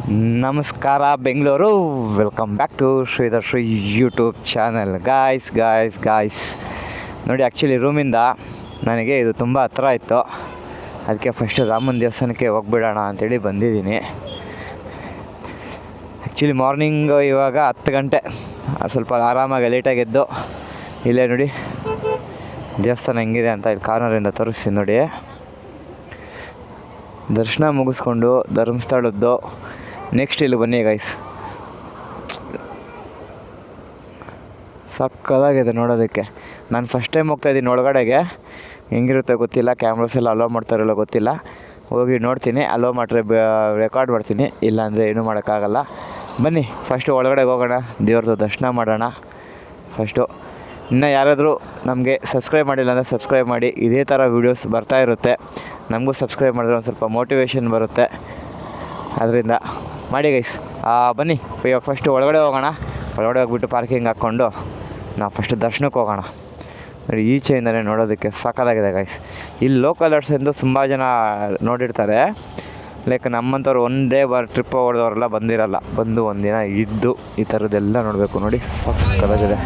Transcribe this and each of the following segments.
ನಮಸ್ಕಾರ Bengaluru. Welcome back to Sridhar Sri YouTube channel. Guys ನೋಡಿ, actually ರೂಮಿಂದ ನನಗೆ ಇದು ತುಂಬ ಹತ್ರ ಇತ್ತು. ಅದಕ್ಕೆ ಫಸ್ಟು ರಾಮನ ದೇವಸ್ಥಾನಕ್ಕೆ ಹೋಗ್ಬಿಡೋಣ ಅಂಥೇಳಿ ಬಂದಿದ್ದೀನಿ. ಆ್ಯಕ್ಚುಲಿ ಮಾರ್ನಿಂಗ್ ಇವಾಗ 10 ಗಂಟೆ, ಸ್ವಲ್ಪ ಆರಾಮಾಗಿ ಲೇಟಾಗೆದ್ದು ಇಲ್ಲೇ ನೋಡಿ ದೇವಸ್ಥಾನ ಹೆಂಗಿದೆ ಅಂತ ಇಲ್ಲಿ ಕಾರ್ನರಿಂದ ತೋರಿಸ್ತೀನಿ ನೋಡಿ. ದರ್ಶನ ಮುಗಿಸ್ಕೊಂಡು ಧರ್ಮಸ್ಥಳದ್ದು ನೆಕ್ಸ್ಟ್ ಇಲ್ಲಿ ಬನ್ನಿ ಗೈಸ್. ಸಕ್ಕದಾಗಿದೆ ನೋಡೋದಕ್ಕೆ. ನಾನು ಫಸ್ಟ್ ಟೈಮ್ ಹೋಗ್ತಾಯಿದ್ದೀನಿ ಒಳಗಡೆಗೆ. ಹೆಂಗಿರುತ್ತೆ ಗೊತ್ತಿಲ್ಲ, ಕ್ಯಾಮ್ರಾಸ್ ಎಲ್ಲ ಅಲೋ ಮಾಡ್ತಾರಲ್ಲ ಗೊತ್ತಿಲ್ಲ. ಹೋಗಿ ನೋಡ್ತೀನಿ, ಅಲೋ ಮಾಡಿದ್ರೆ ರೆಕಾರ್ಡ್ ಮಾಡ್ತೀನಿ, ಇಲ್ಲಾಂದರೆ ಏನೂ ಮಾಡೋಕ್ಕಾಗಲ್ಲ. ಬನ್ನಿ ಫಸ್ಟು ಒಳಗಡೆಗೆ ಹೋಗೋಣ, ದೇವ್ರದ್ದು ದರ್ಶನ ಮಾಡೋಣ ಫಸ್ಟು. ಇನ್ನು ಯಾರಾದರೂ ನಮಗೆ ಸಬ್ಸ್ಕ್ರೈಬ್ ಮಾಡಿಲ್ಲ ಅಂದರೆ ಸಬ್ಸ್ಕ್ರೈಬ್ ಮಾಡಿ. ಇದೇ ಥರ ವೀಡಿಯೋಸ್ ಬರ್ತಾ ಇರುತ್ತೆ. ನಮಗೂ ಸಬ್ಸ್ಕ್ರೈಬ್ ಮಾಡಿದ್ರೆ ಒಂದು ಸ್ವಲ್ಪ ಮೋಟಿವೇಶನ್ ಬರುತ್ತೆ, ಅದರಿಂದ ಮಾಡಿ ಗೈಸ್. ಬನ್ನಿ ಇವಾಗ ಫಸ್ಟು ಒಳಗಡೆ ಹೋಗೋಣ. ಒಳಗಡೆ ಹೋಗ್ಬಿಟ್ಟು ಪಾರ್ಕಿಂಗ್ ಹಾಕ್ಕೊಂಡು ನಾವು ಫಸ್ಟ್ ದರ್ಶನಕ್ಕೆ ಹೋಗೋಣ. ನೋಡಿ, ಈಚೆಯಿಂದಲೇ ನೋಡೋದಕ್ಕೆ ಸಾಕಾಗಿದೆ ಗೈಸ್. ಇಲ್ಲಿ ಲೋಕಲರ್ಸ್ ಎಂದು ತುಂಬ ಜನ ನೋಡಿರ್ತಾರೆ. ಲೈಕ್ ನಮ್ಮಂಥವ್ರು ಒಂದೇ ಟ್ರಿಪ್ ಹೊಡೆದವರೆಲ್ಲ ಬಂದಿರಲ್ಲ. ಬಂದು ಒಂದಿನ ಇದ್ದು ಈ ಥರದ್ದೆಲ್ಲ ನೋಡಬೇಕು. ನೋಡಿ, ಸಾಕಾಗಿದೆ.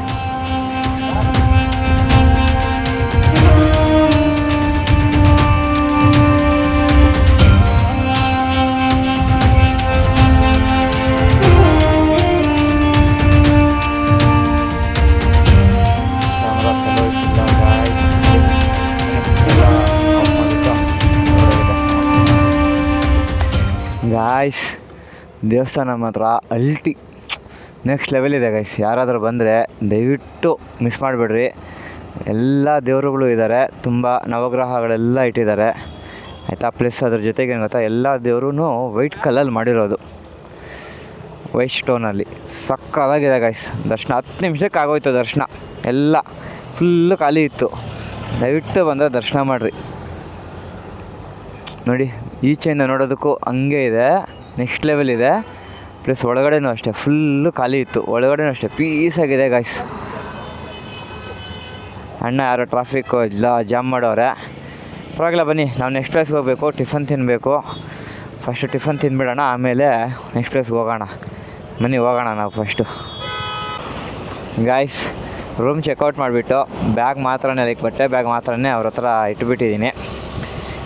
ಗಾಯ್ಸ್, ದೇವಸ್ಥಾನ ಮಾತ್ರ ನೆಕ್ಸ್ಟ್ ಲೆವೆಲ್ ಇದೆ ಗೈಸ್. ಯಾರಾದರೂ ಬಂದರೆ ದಯವಿಟ್ಟು ಮಿಸ್ ಮಾಡಿಬಿಡ್ರಿ. ಎಲ್ಲ ದೇವರುಗಳು ಇದ್ದಾರೆ, ತುಂಬ ನವಗ್ರಹಗಳೆಲ್ಲ ಇಟ್ಟಿದ್ದಾರೆ ಆಯಿತಾ. ಪ್ಲಸ್ ಅದ್ರ ಜೊತೆಗೆ ಏನು ಗೊತ್ತಾ, ಎಲ್ಲ ದೇವರು ವೈಟ್ ಕಲಲ್ಲಿ ಮಾಡಿರೋದು, ವೈಟ್ ಸ್ಟೋನಲ್ಲಿ. ಸಕ್ಕದಾಗಿದೆ ಗೈಸ್. ದರ್ಶನ 10 ನಿಮಿಷಕ್ಕೆ ಆಗೋಯ್ತು. ದರ್ಶನ ಎಲ್ಲ ಫುಲ್ಲು ಖಾಲಿ ಇತ್ತು. ದಯವಿಟ್ಟು ಬಂದರೆ ದರ್ಶನ ಮಾಡಿರಿ. ನೋಡಿ, ಈಚೆಯಿಂದ ನೋಡೋದಕ್ಕೂ ಹಂಗೆ ಇದೆ, ನೆಕ್ಸ್ಟ್ ಲೆವೆಲ್ ಇದೆ. ಪ್ಲಸ್ ಒಳಗಡೆನೂ ಅಷ್ಟೇ ಫುಲ್ಲು ಖಾಲಿ ಇತ್ತು. ಒಳಗಡೆನೂ ಅಷ್ಟೇ ಪೀಸಾಗಿದೆ ಗಾಯ್ಸ್. ಅಣ್ಣ ಯಾರೋ ಟ್ರಾಫಿಕ್ ಜಾಮ್ ಮಾಡೋರೆ. ಪರವಾಗಿಲ್ಲ, ಬನ್ನಿ. ನಾವು ನೆಕ್ಸ್ಟ್ ಪ್ಲೇಸ್ಗೆ ಹೋಗಬೇಕು, ಟಿಫನ್ ತಿನ್ನಬೇಕು. ಫಸ್ಟು ಟಿಫನ್ ತಿಂದುಬಿಡೋಣ, ಆಮೇಲೆ ನೆಕ್ಸ್ಟ್ ಪ್ಲೇಸ್ಗೆ ಹೋಗೋಣ. ಬನ್ನಿ ಹೋಗೋಣ ನಾವು ಫಸ್ಟು. ಗಾಯ್ಸ್, ರೂಮ್ ಚೆಕ್ಔಟ್ ಮಾಡಿಬಿಟ್ಟು ಬ್ಯಾಗ್ ಮಾತ್ರನೇ, ಲೈಕ್ ಬಟ್ಟೆ ಬ್ಯಾಗ್ ಮಾತ್ರನೇ ಅವ್ರ ಹತ್ರ ಇಟ್ಬಿಟ್ಟಿದ್ದೀನಿ.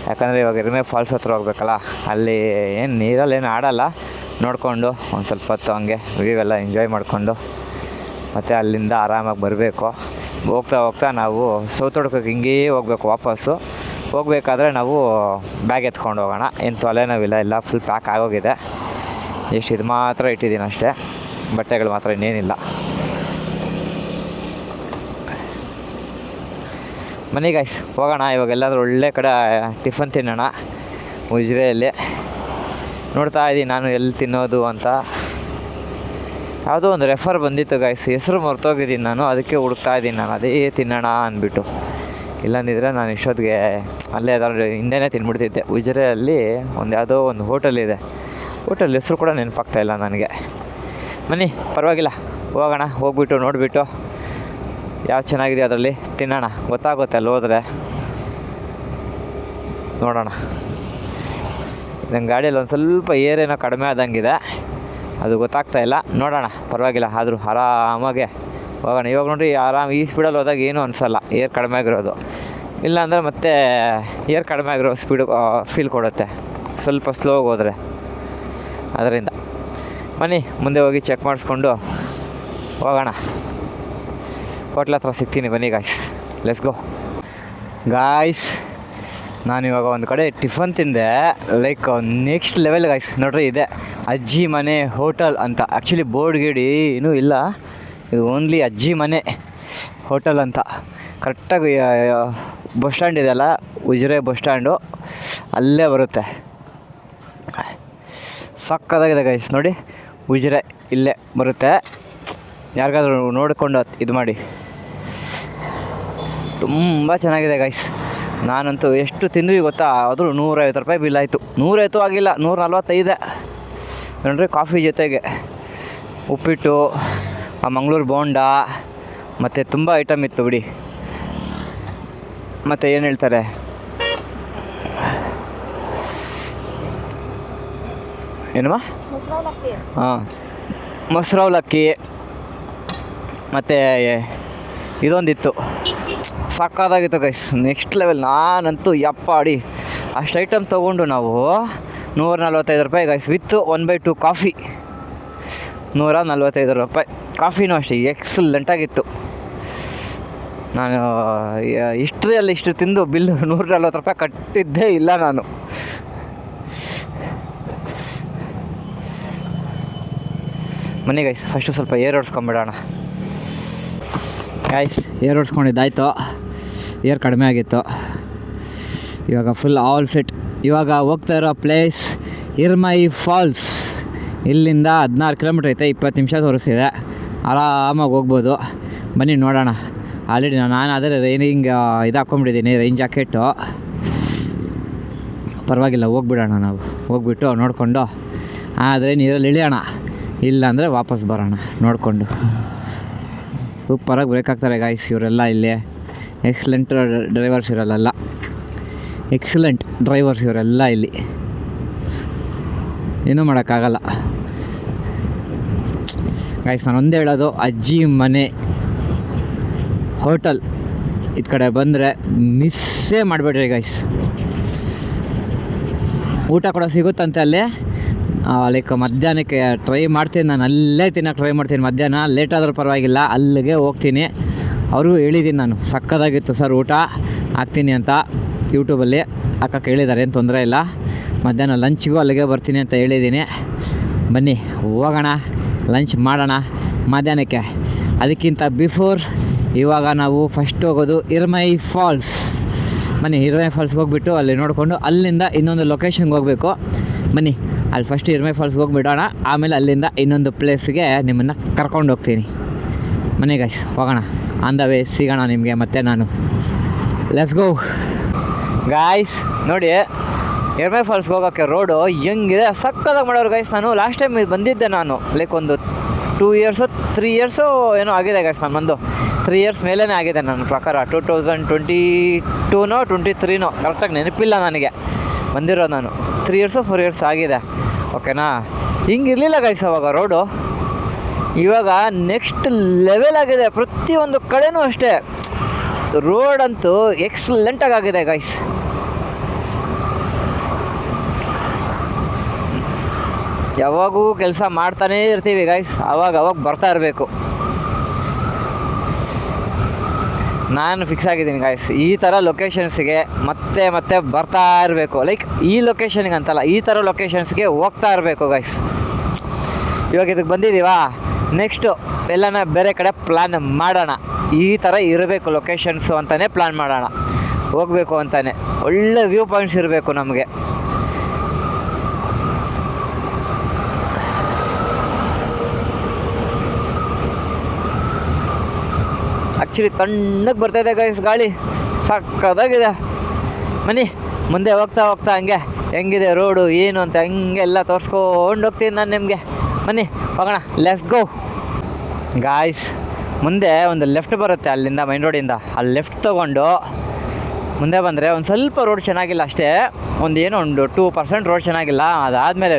ಯಾಕಂದರೆ ಇವಾಗ ಎರಿಮೆ ಫಾಲ್ಸ್ ಹತ್ರ ಹೋಗ್ಬೇಕಲ್ಲ, ಅಲ್ಲಿ ಏನು ನೀರಲ್ಲಿ ಏನು ಆಡಲ್ಲ. ನೋಡಿಕೊಂಡು ಒಂದು ಸ್ವಲ್ಪ ಹೊತ್ತು ಹಂಗೆ ವ್ಯೂ ಎಲ್ಲ ಎಂಜಾಯ್ ಮಾಡಿಕೊಂಡು ಮತ್ತು ಅಲ್ಲಿಂದ ಆರಾಮಾಗಿ ಬರಬೇಕು. ಹೋಗ್ತಾ ನಾವು ಸೌತಡ್ಕೋಕ್ಕೆ ಹಿಂಗೇ ಹೋಗ್ಬೇಕು. ವಾಪಸ್ಸು ಹೋಗಬೇಕಾದ್ರೆ ನಾವು ಬ್ಯಾಗ್ ಎತ್ಕೊಂಡು ಹೋಗೋಣ. ಏನು ತೊಲೆನೋವಿಲ್ಲ, ಎಲ್ಲ ಫುಲ್ ಪ್ಯಾಕ್ ಆಗೋಗಿದೆ. ಎಷ್ಟು ಇದು ಮಾತ್ರ ಇಟ್ಟಿದ್ದೀನಿ ಅಷ್ಟೇ, ಬಟ್ಟೆಗಳು ಮಾತ್ರ ಇನ್ನೇನಿಲ್ಲ. ಬನ್ನಿ ಗೈಸ್ ಹೋಗೋಣ. ಇವಾಗ ಎಲ್ಲಾದರೂ ಒಳ್ಳೆ ಕಡೆ ಟಿಫನ್ ತಿನ್ನೋಣ ಉಜಿರೆಯಲ್ಲಿ. ನೋಡ್ತಾ ಇದ್ದೀನಿ ನಾನು ಎಲ್ಲಿ ತಿನ್ನೋದು ಅಂತ. ಯಾವುದೋ ಒಂದು ರೆಫರ್ ಬಂದಿತ್ತು ಗೈಸ್, ಹೆಸರು ಮರ್ತೋಗಿದ್ದೀನಿ ನಾನು. ಅದಕ್ಕೆ ಹುಡುಕ್ತಾ ಇದ್ದೀನಿ ನಾನು, ಅದೇ ತಿನ್ನೋಣ ಅಂದ್ಬಿಟ್ಟು. ಇಲ್ಲಂದಿದ್ರೆ ನಾನು ಇಷ್ಟೊತ್ತಿಗೆ ಅಲ್ಲೇ ಯಾವ್ದಾದ್ರು ಹಿಂದೆನೇ ತಿನ್ಬಿಡ್ತಿದ್ದೆ. ಉಜಿರೆಯಲ್ಲಿ ಯಾವುದೋ ಒಂದು ಹೋಟೆಲ್ ಇದೆ. ಹೋಟೆಲ್ ಹೆಸರು ಕೂಡ ನೆನಪಾಗ್ತಾಯಿಲ್ಲ ನನಗೆ. ಬನ್ನಿ ಪರವಾಗಿಲ್ಲ, ಹೋಗೋಣ. ಹೋಗ್ಬಿಟ್ಟು ನೋಡಿಬಿಟ್ಟು ಯಾವ್ದು ಚೆನ್ನಾಗಿದೆ ಅದರಲ್ಲಿ ತಿನ್ನೋಣ. ಗೊತ್ತಾಗುತ್ತೆ ಅಲ್ಲಿ ಹೋದರೆ, ನೋಡೋಣ. ನನ್ನ ಗಾಡಿಯಲ್ಲಿ ಒಂದು ಸ್ವಲ್ಪ ಏರೇನೋ ಕಡಿಮೆ ಆದಂಗಿದೆ, ಅದು ಗೊತ್ತಾಗ್ತಾಯಿಲ್ಲ. ನೋಡೋಣ, ಪರವಾಗಿಲ್ಲ. ಆದರೂ ಆರಾಮಾಗೆ ಹೋಗೋಣ. ಇವಾಗ ನೋಡಿರಿ, ಈ ಸ್ಪೀಡಲ್ಲಿ ಹೋದಾಗ ಏನೂ ಅನಿಸಲ್ಲ, ಏರ್ ಕಡಿಮೆ ಆಗಿರೋದು. ಇಲ್ಲಾಂದರೆ ಮತ್ತೆ ಏರ್ ಕಡಿಮೆ ಆಗಿರೋ ಸ್ಪೀಡು ಫೀಲ್ ಕೊಡುತ್ತೆ ಸ್ವಲ್ಪ ಸ್ಲೋಗಿ ಹೋದರೆ. ಅದರಿಂದ ಬನ್ನಿ ಮುಂದೆ ಹೋಗಿ ಚೆಕ್ ಮಾಡಿಸ್ಕೊಂಡು ಹೋಗೋಣ. ಹೋಟ್ಲ್ ಹತ್ರ ಸಿಗ್ತೀನಿ, ಬನ್ನಿ ಗಾಯ್ಸ್. Let's go guys. ನಾನಿವಾಗ ಒಂದು ಕಡೆ ಟಿಫನ್ ತಿಂದೆ, ಲೈಕ್ ನೆಕ್ಸ್ಟ್ ಲೆವೆಲ್ ಗಾಯ್ಸ್. ನೋಡ್ರಿ, ಇದೆ ಅಜ್ಜಿ ಮನೆ ಹೋಟೆಲ್ ಅಂತ. ಆ್ಯಕ್ಚುಲಿ ಬೋರ್ಡ್ ಗೀಡಿ ಏನೂ ಇಲ್ಲ, ಇದು ಓನ್ಲಿ ಅಜ್ಜಿ ಮನೆ ಹೋಟೆಲ್ ಅಂತ. ಕರೆಕ್ಟಾಗಿ ಬಸ್ ಸ್ಟ್ಯಾಂಡ್ ಇದೆಯಲ್ಲ, ಉಜಿರೆ ಬಸ್ ಸ್ಟ್ಯಾಂಡು, ಅಲ್ಲೇ ಬರುತ್ತೆ. ಸಕ್ಕದಾಗಿದೆ ಗೈಸ್. ನೋಡಿ, ಉಜಿರೆ ಇಲ್ಲೇ ಬರುತ್ತೆ. ಯಾರಿಗಾದ್ರೂ ನೋಡಿಕೊಂಡು ಇದು ಮಾಡಿ. ತುಂಬ ಚೆನ್ನಾಗಿದೆ ಗೈಸ್. ನಾನಂತೂ ಎಷ್ಟು ತಿಂದ್ವಿ ಗೊತ್ತಾ, ಆದರೂ 150 ರೂಪಾಯಿ ಬಿಲ್ ಆಯಿತು. 150 ಆಗಿಲ್ಲ, 145. ನೋಡ್ರಿ, ಕಾಫಿ ಜೊತೆಗೆ ಉಪ್ಪಿಟ್ಟು, ಮಂಗಳೂರು ಬೋಂಡ, ಮತ್ತು ತುಂಬ ಐಟಮ್ ಇತ್ತು ಬಿಡಿ. ಮತ್ತು ಏನು ಹೇಳ್ತಾರೆ, ಏನಮ್ಮ ಹಾಂ ಮೊಸರು ಅವಲಕ್ಕಿ ಮತ್ತು ಇದೊಂದಿತ್ತು, ಸಕ್ಕತ್ತಾಗಿತ್ತು ಗೈಸ್, ನೆಕ್ಸ್ಟ್ ಲೆವೆಲ್. ನಾನಂತೂ ಯಪ್ಪಾಡಿ ಅಷ್ಟು ಐಟಮ್ ತೊಗೊಂಡು ನಾವು 145 ರೂಪಾಯಿ ಗೈಸ್, ವಿತ್ 1/2 ಕಾಫಿ 145 ರೂಪಾಯಿ. ಕಾಫಿನೂ ಅಷ್ಟೇ ಎಕ್ಸಲೆಂಟಾಗಿತ್ತು. ನಾನು ಹಿಸ್ಟ್ರಿಯಲ್ಲಿ ಇಷ್ಟು ತಿಂದು ಬಿಲ್ 140 ರೂಪಾಯಿ ಕಟ್ಟಿದ್ದೇ ಇಲ್ಲ ನಾನು. ಬನ್ನಿ ಗೈಸ್, ಫಸ್ಟು ಸ್ವಲ್ಪ ಏರ್ ಹೊಡ್ಸ್ಕೊಂಬಿಡೋಣ ಗೈಸ್. ಏರ್ ಹೊಡ್ಸ್ಕೊಂಡಿದ್ದಾಯ್ತು, ಏರ್ ಕಡಿಮೆ ಆಗಿತ್ತು. ಇವಾಗ ಫುಲ್ ಆಲ್ ಫಿಟ್. ಇವಾಗ ಹೋಗ್ತಾ ಇರೋ ಪ್ಲೇಸ್ ಇರ್ಮೈ ಫಾಲ್ಸ್. ಇಲ್ಲಿಂದ 16 ಕಿಲೋಮೀಟ್ರ್ ಐತೆ, 20 ನಿಮಿಷ ತೋರಿಸ್ತಿದೆ, ಆರಾಮಾಗಿ ಹೋಗ್ಬೋದು. ಬನ್ನಿ ನೋಡೋಣ. ಆಲ್ರೆಡಿ ನಾನು ಆದರೆ ರೈನಿಂಗ್ ಇದು ಹಾಕ್ಕೊಂಬಿಟ್ಟಿದ್ದೀನಿ, ರೈನ್ ಜಾಕೆಟು. ಪರವಾಗಿಲ್ಲ, ಹೋಗ್ಬಿಡೋಣ ನಾವು. ಹೋಗ್ಬಿಟ್ಟು ನೋಡಿಕೊಂಡು ಆದರೆ ನೀರಲ್ಲಿ ಇಳಿಯೋಣ, ಇಲ್ಲಾಂದರೆ ವಾಪಸ್ ಬರೋಣ ನೋಡಿಕೊಂಡು. ಸೂಪರಾಗಿ ಬ್ರೇಕ್ ಆಗ್ತಾರೆ ಗಾಯ್ಸ್ ಇವರೆಲ್ಲ ಇಲ್ಲಿ. ಎಕ್ಸಲೆಂಟ್ ಡ್ರೈವರ್ಸ್ ಇವರಲ್ಲ, ಎಕ್ಸಲೆಂಟ್ ಡ್ರೈವರ್ಸ್ ಇವರೆಲ್ಲ ಇಲ್ಲಿ. ಏನೂ ಮಾಡೋಕ್ಕಾಗಲ್ಲ ಗಾಯ್ಸ್. ನಾನು ಒಂದೇ ಹೇಳೋದು, ಅಜ್ಜಿ ಮನೆ ಹೋಟೆಲ್ ಇದು ಕಡೆ ಬಂದರೆ ಮಿಸ್ಸೇ ಮಾಡಿಬಿಡ್ರಿ ಗೈಸ್. ಊಟ ಕೂಡ ಸಿಗುತ್ತಂತೆ ಅಲ್ಲಿ. ಲೈಕ್ ಮಧ್ಯಾಹ್ನಕ್ಕೆ ಟ್ರೈ ಮಾಡ್ತೀನಿ, ನಾನು ಅಲ್ಲೇ ತಿನ್ನೋಕೆ ಟ್ರೈ ಮಾಡ್ತೀನಿ. ಮಧ್ಯಾಹ್ನ ಲೇಟ್ ಆದರೂ ಪರವಾಗಿಲ್ಲ, ಅಲ್ಲಿಗೆ ಹೋಗ್ತೀನಿ. ಅವ್ರಿಗೂ ಹೇಳಿದ್ದೀನಿ ನಾನು, ಸಕ್ಕತ್ತಾಗಿತ್ತು ಸರ್ ಊಟ, ಹಾಕ್ತೀನಿ ಅಂತ ಯೂಟ್ಯೂಬಲ್ಲಿ ಹಾಕಕ್ಕೆ ಹೇಳಿದ್ದಾರೆ, ಏನು ತೊಂದರೆ ಇಲ್ಲ. ಮಧ್ಯಾಹ್ನ ಲಂಚ್ಗೂ ಅಲ್ಲಿಗೆ ಬರ್ತೀನಿ ಅಂತ ಹೇಳಿದ್ದೀನಿ. ಬನ್ನಿ ಹೋಗೋಣ, ಲಂಚ್ ಮಾಡೋಣ ಮಧ್ಯಾಹ್ನಕ್ಕೆ. ಅದಕ್ಕಿಂತ ಬಿಫೋರ್ ಇವಾಗ ನಾವು ಫಸ್ಟ್ ಹೋಗೋದು ಇರ್ಮೈ ಫಾಲ್ಸ್. ಬನ್ನಿ ಇರ್ಮೈ ಫಾಲ್ಸ್ಗೆ ಹೋಗ್ಬಿಟ್ಟು ಅಲ್ಲಿ ನೋಡಿಕೊಂಡು ಅಲ್ಲಿಂದ ಇನ್ನೊಂದು ಲೊಕೇಶನ್ಗೆ ಹೋಗಬೇಕು. ಬನ್ನಿ ಅಲ್ಲಿ ಫಸ್ಟ್ ಇರ್ಮೈ ಫಾಲ್ಸ್ಗೆ ಹೋಗಿಬಿಡೋಣ, ಆಮೇಲೆ ಅಲ್ಲಿಂದ ಇನ್ನೊಂದು ಪ್ಲೇಸ್ಗೆ ನಿಮ್ಮನ್ನು ಕರ್ಕೊಂಡು ಹೋಗ್ತೀನಿ. ಬನ್ನಿ ಗೈಸ್ ಹೋಗೋಣ, ಆನ್ ದ ವೇ ಸಿಗೋಣ ನಿಮಗೆ ಮತ್ತೆ ನಾನು. Let's go guys. ನೋಡಿ ಇರ್ಮೈ ಫಾಲ್ಸ್ಗೆ ಹೋಗೋಕ್ಕೆ ರೋಡು ಹೆಂಗಿದೆ, ಸಕ್ಕತ್ತಾಗಿ ಮಾಡೋರು ಗೈಸ್. ನಾನು ಲಾಸ್ಟ್ ಟೈಮ್ ಬಂದಿದ್ದೆ ನಾನು, ಲೈಕ್ ಒಂದು 2 ಇಯರ್ಸು 3 ಇಯರ್ಸು ಏನೋ ಆಗಿದೆ ಗೈಸ್. ನಾನು ಬಂದು 3 ಇಯರ್ಸ್ ಮೇಲೇ ಆಗಿದೆ ನನ್ನ ಪ್ರಕಾರ. 2022ನೋ 23ನೋ ಕರೆಕ್ಟಾಗಿ ನೆನಪಿಲ್ಲ ನನಗೆ ಬಂದಿರೋದು. ನಾನು 3 ಇಯರ್ಸು 4 ಇಯರ್ಸ್ ಆಗಿದೆ, ಓಕೆನಾ. ಹಿಂಗಿರಲಿಲ್ಲ ಗೈಸ್ ಅವಾಗ ರೋಡು. ಇವಾಗ ನೆಕ್ಸ್ಟ್ ಲೆವೆಲ್ ಆಗಿದೆ, ಪ್ರತಿಯೊಂದು ಕಡೆನೂ ಅಷ್ಟೇ. ರೋಡಂತೂ ಎಕ್ಸಲೆಂಟಾಗಿ ಆಗಿದೆ ಗೈಸ್. ಯಾವಾಗೂ ಕೆಲಸ ಮಾಡ್ತಾನೇ ಇರ್ತೀವಿ ಗೈಸ್, ಅವಾಗ ಬರ್ತಾ ಇರಬೇಕು. ನಾನು ಫಿಕ್ಸ್ ಆಗಿದ್ದೀನಿ ಗೈಸ್, ಈ ಥರ ಲೊಕೇಶನ್ಸ್ಗೆ ಮತ್ತೆ ಬರ್ತಾ ಇರಬೇಕು. ಲೈಕ್ ಈ ಲೊಕೇಶನ್ಗೆ ಅಂತಲ್ಲ, ಈ ಥರ ಲೊಕೇಶನ್ಸ್ಗೆ ಹೋಗ್ತಾ ಇರಬೇಕು ಗೈಸ್. ಇವಾಗ ಇದಕ್ಕೆ ಬಂದಿದ್ದೀವಾ, ನೆಕ್ಸ್ಟು ಎಲ್ಲನ ಬೇರೆ ಕಡೆ ಪ್ಲ್ಯಾನ್ ಮಾಡೋಣ. ಈ ಥರ ಇರಬೇಕು ಲೊಕೇಶನ್ಸು ಅಂತಲೇ ಪ್ಲ್ಯಾನ್ ಮಾಡೋಣ, ಹೋಗಬೇಕು ಅಂತಲೇ. ಒಳ್ಳೆ ವ್ಯೂ ಪಾಯಿಂಟ್ಸ್ ಇರಬೇಕು ನಮಗೆ. ಆ್ಯಕ್ಚುಲಿ ತಣ್ಣಗೆ ಬರ್ತಾಯಿದೆ ಗೈಸ್ ಗಾಳಿ, ಸಕ್ಕತ್ತಾಗಿದೆ. ಬನ್ನಿ ಮುಂದೆ ಹೋಗ್ತಾ ಹಂಗೆ ಹೆಂಗಿದೆ ರೋಡು ಏನು ಅಂತ ಹಂಗೆಲ್ಲ ತೋರಿಸ್ಕೊಂಡು ಹೋಗ್ತೀನಿ ನಾನು ನಿಮಗೆ. ಬನ್ನಿ ಹೋಗೋಣ, ಲೆಟ್ಸ್ ಗೋ ಗಾಯ್ಸ್. ಮುಂದೆ ಒಂದು ಲೆಫ್ಟ್ ಬರುತ್ತೆ ಅಲ್ಲಿಂದ, ಮೈನ್ ರೋಡಿಂದ. ಅಲ್ಲಿ ಲೆಫ್ಟ್ ತೊಗೊಂಡು ಮುಂದೆ ಬಂದರೆ ಒಂದು ಸ್ವಲ್ಪ ರೋಡ್ ಚೆನ್ನಾಗಿಲ್ಲ ಅಷ್ಟೇ, ಒಂದು 2% ರೋಡ್ ಚೆನ್ನಾಗಿಲ್ಲ. ಅದಾದಮೇಲೆ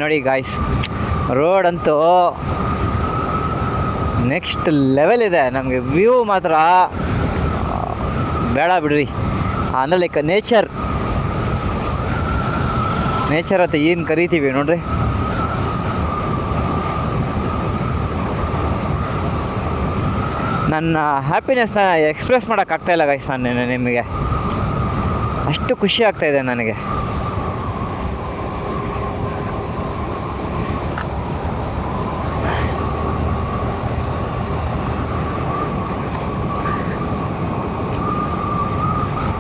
ನೋಡಿ ಗಾಯ್ಸ್, ರೋಡಂತೂ ನೆಕ್ಸ್ಟ್ ಲೆವೆಲ್ ಇದೆ. ನಮಗೆ ವ್ಯೂ ಮಾತ್ರ ಬೇಡ ಬಿಡ್ರಿ. ಅಂದರೆ ಲೈಕ್ ನೇಚರ್ ಅಂತ ಏನು ಕರಿತೀವಿ ನೋಡ್ರಿ. ನನ್ನ ಹ್ಯಾಪಿನೆಸ್ನ ಎಕ್ಸ್ಪ್ರೆಸ್ ಮಾಡೋಕ್ಕಾಗ್ತಾಯಿಲ್ಲ ಗೈಸ್ ನಾನು ನಿಮಗೆ. ಅಷ್ಟು ಖುಷಿ ಆಗ್ತಾಯಿದೆ ನನಗೆ.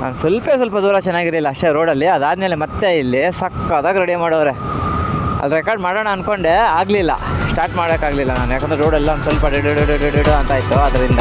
ನಾನು ಸ್ವಲ್ಪ ದೂರ ಚೆನ್ನಾಗಿರಲಿಲ್ಲ ಅಷ್ಟೇ ರೋಡಲ್ಲಿ. ಅದಾದಮೇಲೆ ಮತ್ತೆ ಇಲ್ಲಿ ಸಕ್ಕತ್ತಾಗಿ ರೆಡಿ ಮಾಡೋರೆ. ಅಲ್ಲಿ ರೆಕಾರ್ಡ್ ಮಾಡೋಣ ಅಂದ್ಕೊಂಡೆ, ಆಗಲಿಲ್ಲ, ಸ್ಟಾರ್ಟ್ ಮಾಡೋಕ್ಕಾಗಲಿಲ್ಲ ನಾನು, ಯಾಕಂದರೆ ರೋಡೆಲ್ಲ ಒಂದು ಸ್ವಲ್ಪ ಡೆಡ್ ಅಂತಾಯಿತು ಅದರಿಂದ.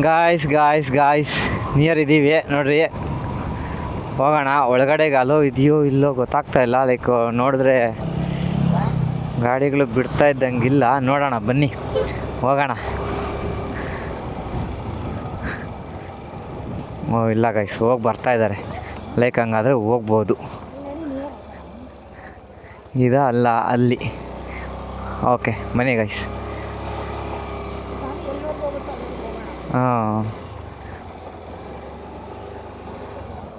ಗಾಯ್ಸ್ ನಿಯರ್ ಇದ್ದೀವಿ ನೋಡ್ರಿ. ಹೋಗೋಣ ಒಳಗಡೆಗೆ. ಅಲೋ ಇದೆಯೋ ಇಲ್ಲೋ ಗೊತ್ತಾಗ್ತಾ ಇಲ್ಲ. ಲೈಕ್ ನೋಡಿದ್ರೆ ಗಾಡಿಗಳು ಬಿಡ್ತಾ ಇದ್ದಂಗಿಲ್ಲ. ನೋಡೋಣ ಬನ್ನಿ ಹೋಗೋಣ. ಓ ಇಲ್ಲ ಗೈಸ್, ಹೋಗಿ ಬರ್ತಾ ಇದ್ದಾರೆ. ಲೈಕ್ ಹಂಗಾದರೆ ಹೋಗ್ಬೋದು. ಅಲ್ಲ ಅಲ್ಲಿ. ಓಕೆ ಬನ್ನಿ ಗೈಸ್. ಹಾಂ